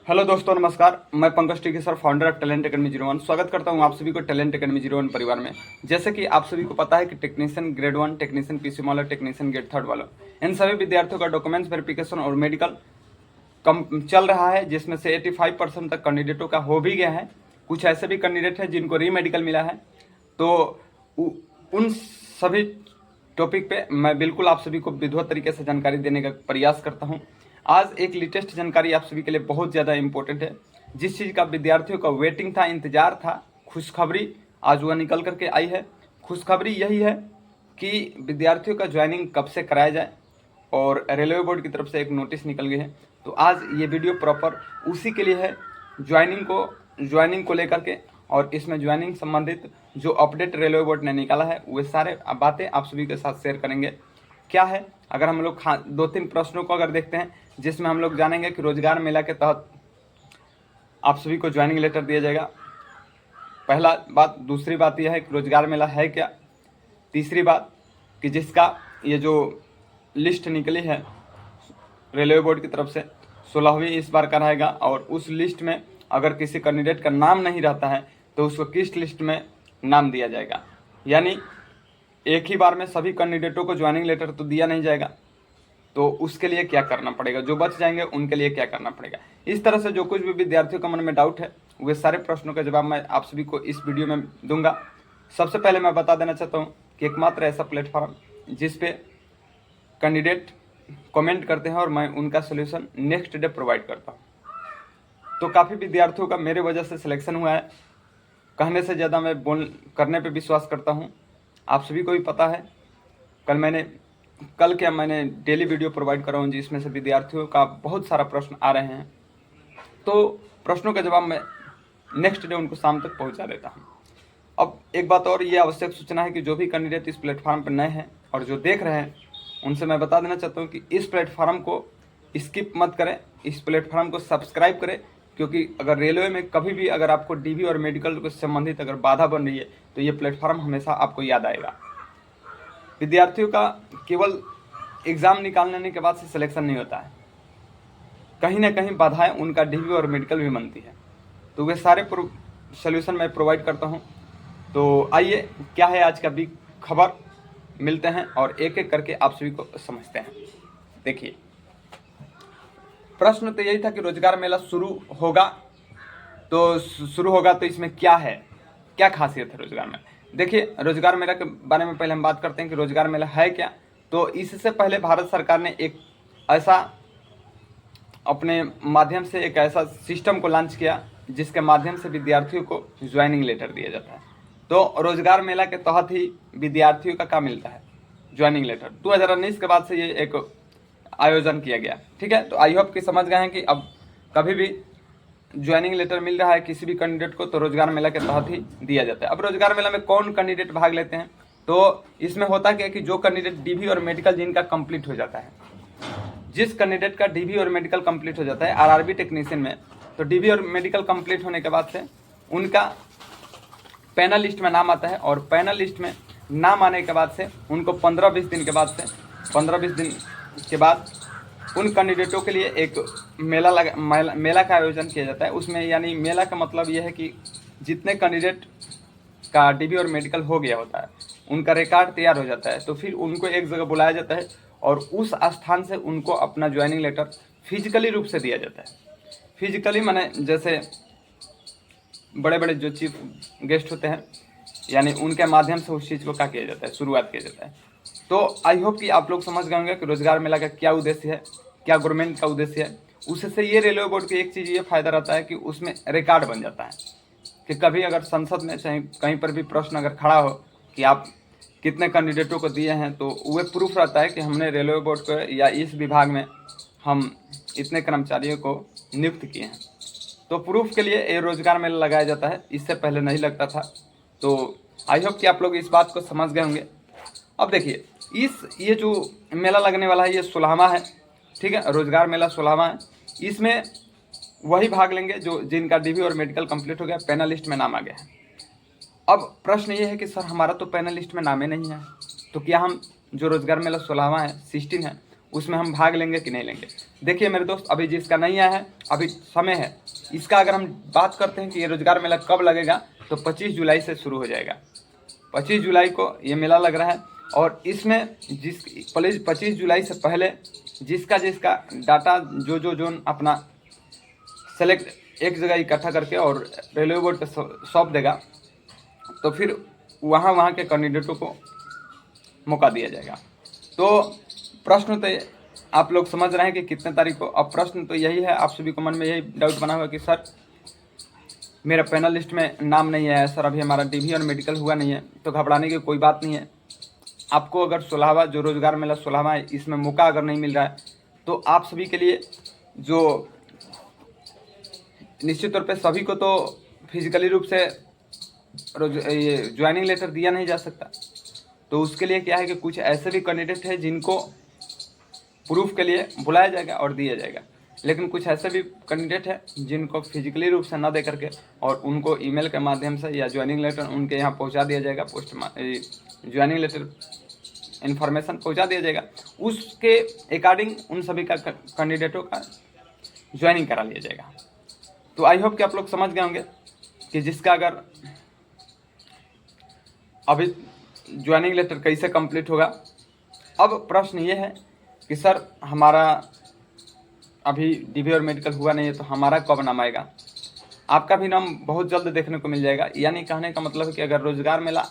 Hello दोस्तों, नमस्कार। मैं पंकज टिकी sir, founder of talent academy 01 स्वागत करता हूं आप सभी को टैलेंट एकेडमी 01 परिवार में। जैसे कि आप सभी को पता है कि टेक्नीशियन ग्रेड 1, टेक्नीशियन पीसी वाला, टेक्नीशियन ग्रेड 3 वाला, इन सभी विद्यार्थियों का डॉक्यूमेंट्स वेरिफिकेशन और मेडिकल कम चल रहा है, जिसमें से 85% तक कैंडिडेटों का हो भी गया है। कुछ ऐसे भी कैंडिडेट हैं जिनको री मेडिकल मिला है। तो उन सभी टॉपिक पे मैं बिल्कुल आप सभी को विधिवत तरीके से जानकारी देने का प्रयास करता हूं। आज एक लेटेस्ट जानकारी आप सभी के लिए बहुत ज़्यादा इंपॉर्टेंट है। जिस चीज़ का विद्यार्थियों का वेटिंग था, इंतजार था, खुशखबरी आज वह निकल करके आई है। खुशखबरी यही है कि विद्यार्थियों का ज्वाइनिंग कब से कराया जाए, और रेलवे बोर्ड की तरफ से एक नोटिस निकल गई है। तो आज ये वीडियो प्रॉपर उसी के लिए है, ज्वाइनिंग को लेकर के, और इसमें ज्वाइनिंग संबंधित जो अपडेट रेलवे बोर्ड ने निकाला है वे सारे बातें आप सभी के साथ शेयर करेंगे। क्या है, अगर हम लोग 2-3 प्रश्नों को अगर देखते हैं, जिसमें हम लोग जानेंगे कि रोजगार मेला के तहत आप सभी को ज्वाइनिंग लेटर दिया जाएगा। पहला बात। दूसरी बात यह है कि रोजगार मेला है क्या। तीसरी बात कि जिसका ये जो लिस्ट निकली है रेलवे बोर्ड की तरफ से, 16वीं इस बार का रहेगा, और उस लिस्ट में अगर किसी कैंडिडेट का नाम नहीं रहता है तो उसको किस लिस्ट में नाम दिया जाएगा। यानी एक ही बार में सभी कैंडिडेटों को ज्वाइनिंग लेटर तो दिया नहीं जाएगा, तो उसके लिए क्या करना पड़ेगा, जो बच जाएंगे उनके लिए क्या करना पड़ेगा। इस तरह से जो कुछ भी विद्यार्थियों का मन में डाउट है, वे सारे प्रश्नों का जवाब मैं आप सभी को इस वीडियो में दूंगा। सबसे पहले मैं बता देना चाहता हूँ कि एकमात्र ऐसा प्लेटफॉर्म जिस पे कैंडिडेट कमेंट करते हैं और मैं उनका सोल्यूशन नेक्स्ट डे प्रोवाइड करता हूँ। तो काफ़ी विद्यार्थियों का मेरे वजह से सिलेक्शन हुआ है। कहने से ज़्यादा मैं करने पे विश्वास करता हूँ। आप सभी को भी पता है, कल क्या मैंने डेली वीडियो प्रोवाइड कर रहा हूँ, जिसमें से विद्यार्थियों का बहुत सारा प्रश्न आ रहे हैं। तो प्रश्नों का जवाब मैं नेक्स्ट डे उनको शाम तक पहुँचा देता हूँ। अब एक बात और ये आवश्यक सूचना है कि जो भी कैंडिडेट इस प्लेटफॉर्म पर नए हैं और जो देख रहे हैं, उनसे मैं बता देना चाहता हूँ कि इस प्लेटफॉर्म को स्किप मत करें, इस प्लेटफॉर्म को सब्सक्राइब करें। क्योंकि अगर रेलवे में कभी भी अगर आपको डीबी और मेडिकल से संबंधित अगर बाधा बन रही है तो ये प्लेटफॉर्म हमेशा आपको याद आएगा। विद्यार्थियों का केवल एग्ज़ाम निकालने के बाद से सिलेक्शन नहीं होता है, कहीं ना कहीं बाधाएं उनका डीबी और मेडिकल भी बनती है। तो वे सारे सोल्यूशन मैं प्रोवाइड करता हूं। तो आइए, क्या है आज का बिग खबर, मिलते हैं और एक एक करके आप सभी को समझते हैं। देखिए, प्रश्न तो यही था कि रोजगार मेला शुरू होगा तो इसमें क्या है, क्या खासियत है रोजगार मेला। देखिए, रोजगार मेला के बारे में पहले हम बात करते हैं कि रोजगार मेला है क्या। तो इससे पहले भारत सरकार ने एक ऐसा अपने माध्यम से एक ऐसा सिस्टम को लॉन्च किया जिसके माध्यम से विद्यार्थियों को ज्वाइनिंग लेटर दिया जाता है। तो रोजगार मेला के तहत ही विद्यार्थियों का क्या मिलता है, ज्वाइनिंग लेटर। 2019 के बाद से ये एक आयोजन किया गया। ठीक है, तो आई होप कि समझ गए हैं कि अब कभी भी ज्वाइनिंग लेटर मिल रहा है किसी भी कैंडिडेट को तो रोजगार मेला के तहत ही दिया जाता है। अब रोजगार मेला में कौन कैंडिडेट भाग लेते हैं, तो इसमें होता क्या है कि जो कैंडिडेट डीबी और मेडिकल जिनका कंप्लीट हो जाता है, जिस कैंडिडेट का डीबी और मेडिकल कंप्लीट हो जाता है आरआरबी टेक्नीशियन में, तो डीबी और मेडिकल कंप्लीट होने के बाद से उनका पैनल लिस्ट में नाम आता है, और पैनल लिस्ट में नाम आने के बाद से उनको 15-20 दिन के बाद उन कैंडिडेटों के लिए एक मेला का आयोजन किया जाता है। उसमें यानी मेला का मतलब यह है कि जितने कैंडिडेट का डीबी और मेडिकल हो गया होता है उनका रिकॉर्ड तैयार हो जाता है, तो फिर उनको एक जगह बुलाया जाता है और उस स्थान से उनको अपना ज्वाइनिंग लेटर फिजिकली रूप से दिया जाता है। फिजिकली माने जैसे बड़े बड़े जो चीफ गेस्ट होते हैं, यानी उनके माध्यम से उस चीज़ को क्या किया जाता है, शुरुआत किया जाता है। तो आई होप कि आप लोग समझ गए होंगे कि रोजगार मेला का क्या उद्देश्य है, क्या गवर्नमेंट का उद्देश्य है। उससे ये रेलवे बोर्ड की एक चीज़ ये फायदा रहता है कि उसमें रिकॉर्ड बन जाता है कि कभी अगर संसद में चाहे कहीं पर भी प्रश्न अगर खड़ा हो कि आप कितने कैंडिडेटों को दिए हैं, तो वह प्रूफ रहता है कि हमने रेलवे बोर्ड को या इस विभाग में हम इतने कर्मचारियों को नियुक्त किए हैं। तो प्रूफ के लिए ये रोजगार मेला लगाया जाता है, इससे पहले नहीं लगता था। तो आई होप कि आप लोग इस बात को समझ गए होंगे। अब देखिए, ये जो मेला लगने वाला है ये 16वां है। ठीक है, रोजगार मेला 16वां है। इसमें वही भाग लेंगे जो जिनका डीबी और मेडिकल कंप्लीट हो गया, पैनल लिस्ट में नाम आ गया है। अब प्रश्न ये है कि सर हमारा तो पैनल लिस्ट में नाम ही नहीं है, तो क्या हम जो रोजगार मेला 16वां है, 16 है, उसमें हम भाग लेंगे कि नहीं लेंगे। देखिए मेरे दोस्त, अभी जिसका नहीं आया है अभी समय है। इसका अगर हम बात करते हैं कि ये रोजगार मेला कब लगेगा, तो 25 जुलाई से शुरू हो जाएगा। 25 जुलाई को ये मेला लग रहा है और इसमें 25 जुलाई से पहले जिसका डाटा जो जोन अपना सेलेक्ट एक जगह इकट्ठा करके और रेलवे बोर्ड पर सौंप देगा, तो फिर वहाँ के कैंडिडेटों को मौका दिया जाएगा। तो प्रश्न तो आप लोग समझ रहे हैं कि कितने तारीख को। अब प्रश्न तो यही है, आप सभी को मन में यही डाउट बना हुआ कि सर मेरा पैनल लिस्ट में नाम नहीं आया सर, अभी हमारा डीवी और मेडिकल हुआ नहीं है। तो घबराने की कोई बात नहीं है। आपको अगर 16वां जो रोजगार मेला 16वां है, इसमें मौका अगर नहीं मिल रहा है, तो आप सभी के लिए जो निश्चित तौर पे सभी को तो फिजिकली रूप से ये ज्वाइनिंग लेटर दिया नहीं जा सकता। तो उसके लिए क्या है कि कुछ ऐसे भी कैंडिडेट है जिनको प्रूफ के लिए बुलाया जाएगा और दिया जाएगा, लेकिन कुछ ऐसे भी कैंडिडेट है जिनको फिजिकली रूप से ना दे करके और उनको ईमेल के माध्यम से या ज्वाइनिंग लेटर उनके यहाँ पहुँचा दिया जाएगा। ज्वाइनिंग लेटर इन्फॉर्मेशन पहुँचा दिया जाएगा, उसके अकॉर्डिंग उन सभी का कैंडिडेटों का ज्वाइनिंग करा लिया जाएगा। तो आई होप कि आप लोग समझ गए होंगे कि जिसका अगर अभी ज्वाइनिंग लेटर कैसे कंप्लीट होगा। अब प्रश्न ये है कि सर हमारा अभी डीवी और मेडिकल हुआ नहीं है, तो हमारा कब नाम आएगा। आपका भी नाम बहुत जल्द देखने को मिल जाएगा। यानी कहने का मतलब है कि अगर रोजगार मेला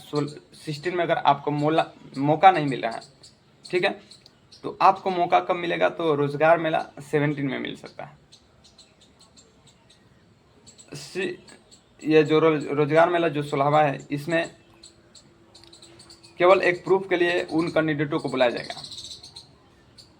16 में अगर आपको मौका नहीं मिल रहा है, ठीक है, तो आपको मौका कब मिलेगा, तो रोजगार मेला 17 में मिल सकता है। ये जो रोजगार मेला जो 16वां है, इसमें केवल एक प्रूफ के लिए उन कैंडिडेटों को बुलाया जाएगा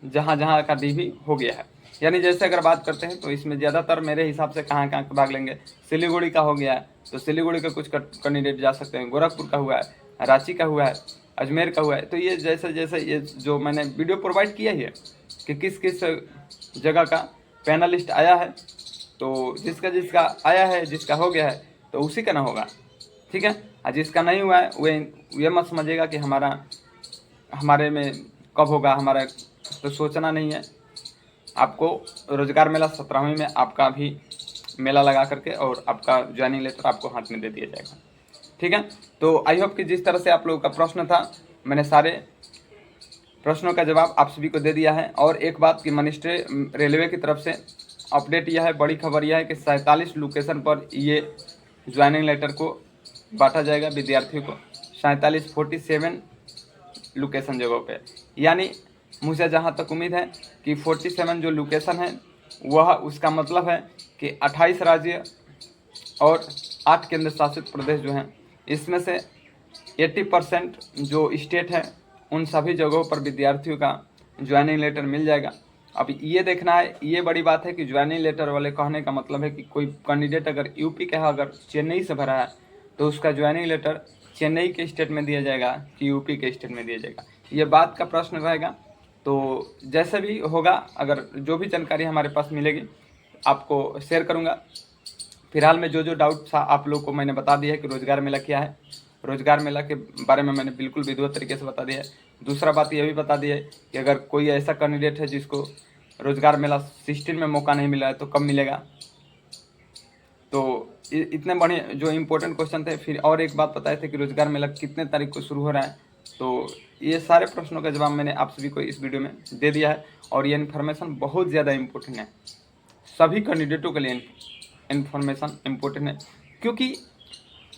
जहाँ जहाँ का डीवी हो गया है। यानी जैसे अगर बात करते हैं तो इसमें ज़्यादातर मेरे हिसाब से कहाँ कहाँ भाग लेंगे। सिलीगुड़ी का हो गया है तो सिलीगुड़ी के कुछ कैंडिडेट जा सकते हैं, गोरखपुर का हुआ है, रांची का हुआ है, अजमेर का हुआ है। तो ये जैसे जैसे ये जो मैंने वीडियो प्रोवाइड किया है कि किस किस जगह का पैनलिस्ट आया है, तो जिसका आया है, जिसका हो गया है, तो उसी का ना होगा, ठीक है। और जिसका नहीं हुआ है वे ये मत समझिएगा कि हमारे में कब होगा हमारा, तो सोचना नहीं है। आपको रोजगार मेला 17वीं में आपका भी मेला लगा करके और आपका ज्वाइनिंग लेटर आपको हाथ में दे दिया जाएगा, ठीक है। तो आई होप कि जिस तरह से आप लोगों का प्रश्न था, मैंने सारे प्रश्नों का जवाब आप सभी को दे दिया है। और एक बात कि मिनिस्ट्री रेलवे की तरफ से अपडेट यह है, बड़ी खबर यह है कि 47 लोकेशन पर ये ज्वाइनिंग लेटर को बांटा जाएगा विद्यार्थियों को। 47 लोकेशन जगहों पे। यानी मुझे जहाँ तक उम्मीद है कि 47 जो लोकेशन है वह, उसका मतलब है कि 28 राज्य और 8 केंद्र शासित प्रदेश जो हैं, इसमें से 80% जो स्टेट है उन सभी जगहों पर विद्यार्थियों का ज्वाइनिंग लेटर मिल जाएगा। अब ये देखना है, ये बड़ी बात है कि ज्वाइनिंग लेटर वाले कहने का मतलब है कि कोई कैंडिडेट अगर यूपी का है, अगर चेन्नई से भरा है, तो उसका ज्वाइनिंग लेटर चेन्नई के स्टेट में दिया जाएगा कि यूपी के स्टेट में दिया जाएगा, ये बात का प्रश्न रहेगा। तो जैसे भी होगा, अगर जो भी जानकारी हमारे पास मिलेगी आपको शेयर करूँगा। फिलहाल में जो डाउट था आप लोग को मैंने बता दिया है कि रोजगार मेला क्या है। रोजगार मेला के बारे में मैंने बिल्कुल विधिवत तरीके से बता दिया है। दूसरा बात यह भी बता दिया है कि अगर कोई ऐसा कैंडिडेट है जिसको रोजगार मेला 16 में मौका नहीं मिला है, तो कब मिलेगा। तो इतने बड़े जो इम्पोर्टेंट क्वेश्चन थे। फिर और एक बात बताए थे कि रोजगार मेला कितने तारीख को शुरू हो रहा है। तो ये सारे प्रश्नों का जवाब मैंने आप सभी को इस वीडियो में दे दिया है। और ये इन्फॉर्मेशन बहुत ज़्यादा इम्पोर्टेंट है, सभी कैंडिडेटों के लिए इन्फॉर्मेशन इम्पोर्टेंट है। क्योंकि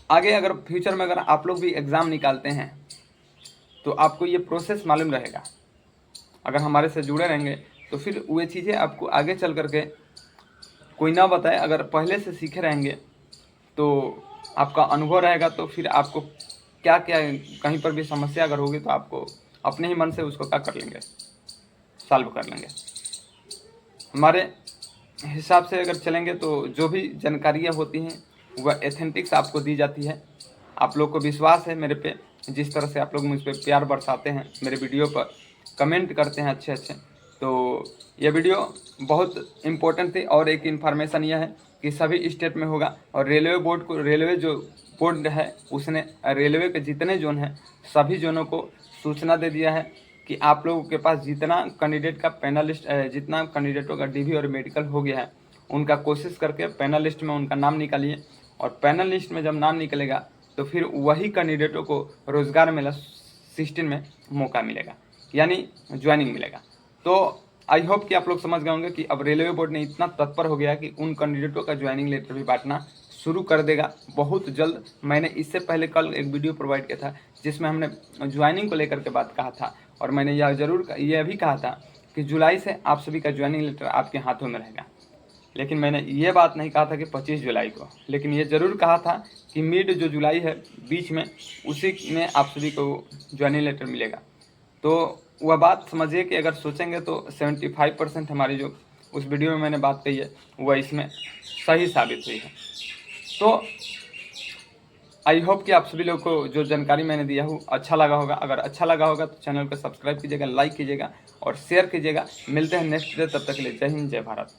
आगे अगर फ्यूचर में अगर आप लोग भी एग्ज़ाम निकालते हैं तो आपको ये प्रोसेस मालूम रहेगा। अगर हमारे से जुड़े रहेंगे तो फिर वे चीज़ें आपको आगे चल करके कोई ना बताए, अगर पहले से सीखे रहेंगे तो आपका अनुभव रहेगा। तो फिर आपको क्या क्या कहीं पर भी समस्या अगर होगी तो आपको अपने ही मन से उसको क्या कर लेंगे, सॉल्व कर लेंगे। हमारे हिसाब से अगर चलेंगे तो जो भी जानकारियाँ होती हैं वह एथेंटिक्स आपको दी जाती है। आप लोग को विश्वास है मेरे पे, जिस तरह से आप लोग मुझ पर प्यार बरसाते हैं, मेरे वीडियो पर कमेंट करते हैं अच्छे अच्छे, तो ये वीडियो बहुत इम्पोर्टेंट थी। और एक इन्फॉर्मेशन यह है कि सभी स्टेट में होगा। और रेलवे बोर्ड को, रेलवे जो बोर्ड है उसने रेलवे के जितने जोन हैं सभी जोनों को सूचना दे दिया है कि आप लोगों के पास जितना कैंडिडेट का पैनलिस्ट जितना कैंडिडेटों का डीवी और मेडिकल हो गया है उनका कोशिश करके पैनल लिस्ट में उनका नाम निकालिए, और पैनल लिस्ट में जब नाम निकलेगा तो फिर वही कैंडिडेटों को रोजगार मेला 16 में मौका मिलेगा, यानी ज्वाइनिंग मिलेगा। तो आई होप कि आप लोग समझ गए होंगे कि अब रेलवे बोर्ड ने इतना तत्पर हो गया कि उन कैंडिडेटों का ज्वाइनिंग लेटर भी बांटना शुरू कर देगा बहुत जल्द। मैंने इससे पहले कल एक वीडियो प्रोवाइड किया था जिसमें हमने ज्वाइनिंग को लेकर के बात कहा था, और मैंने यह भी कहा था कि जुलाई से आप सभी का ज्वाइनिंग लेटर आपके हाथों में रहेगा। लेकिन मैंने ये बात नहीं कहा था कि 25 जुलाई को, लेकिन ये ज़रूर कहा था कि मिड जो जुलाई है बीच में, उसी में आप सभी को ज्वाइनिंग लेटर मिलेगा। तो वह बात समझिए कि अगर सोचेंगे तो 75% हमारी जो उस वीडियो में मैंने बात कही है वह इसमें सही साबित हुई है। तो आई होप कि आप सभी लोग को जो जानकारी मैंने दिया हो अच्छा लगा होगा। अगर अच्छा लगा होगा तो चैनल को सब्सक्राइब कीजिएगा, लाइक कीजिएगा और शेयर कीजिएगा। मिलते हैं नेक्स्ट डे, तब तक के लिए जय हिंद, जय भारत।